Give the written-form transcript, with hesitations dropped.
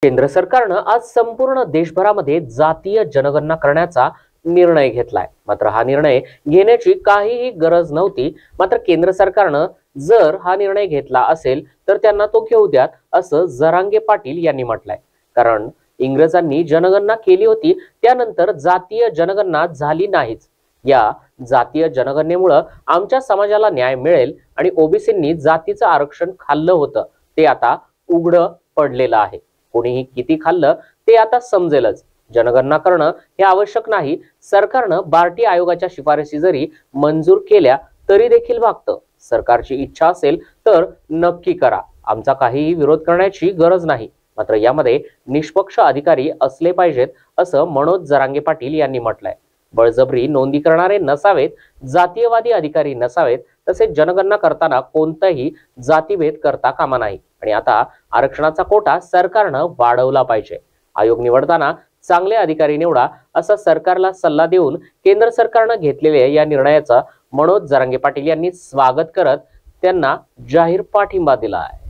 केंद्र सरकारनं आज संपूर्ण देशभरामध्ये जातीय जनगणना करण्याचा निर्णय घेतलाय। मात्र हा निर्णय घेण्याची काहीही गरज नव्हती। मात्र केंद्र सरकारनं जर हा निर्णय घेतला असेल तर त्यांना तो घेऊ द्यात, असं जरांगे पाटील यांनी म्हटलंय। कारण इंग्रजांनी जनगणना केली होती, त्यानंतर जातीय जनगणना झाली नाहीच। या जातीय जनगणनेमुळे आमच्या समाजाला न्याय मिळेल आणि ओबीसींनी जातीचं आरक्षण खाल्लं होतं ते आता उघड पडलेलं आहे। कोणीही किती खाल्लं ते आता समजेलच। जनगणना करणं हे आवश्यक नाही। सरकारनं बार्टी आयोगाच्या शिफारसी जरी मंजूर केल्या तरी देखील भागतं। सरकारची इच्छा असेल तर नक्की करा, आमचा काहीही विरोध करण्याची गरज नाही। मात्र यामध्ये निष्पक्ष अधिकारी असले पाहिजेत, असं मनोज जरांगे पाटील यांनी म्हटलंय। बळजबरी नोंदी करणारे नसावेत, जातीयवादी अधिकारी नसावेत, तसेच जनगणना करताना कोणताही जातीभेद करता कामा नाही। आणि आता आरक्षणाचा कोटा सरकारनं वाढवला पाहिजे। आयोग निवडताना चांगले अधिकारी निवडा, असा सरकारला सल्ला देऊन केंद्र सरकारनं घेतलेल्या या निर्णयाचा मनोज जरांगे पाटील यांनी स्वागत करत त्यांना जाहीर पाठिंबा दिला आहे।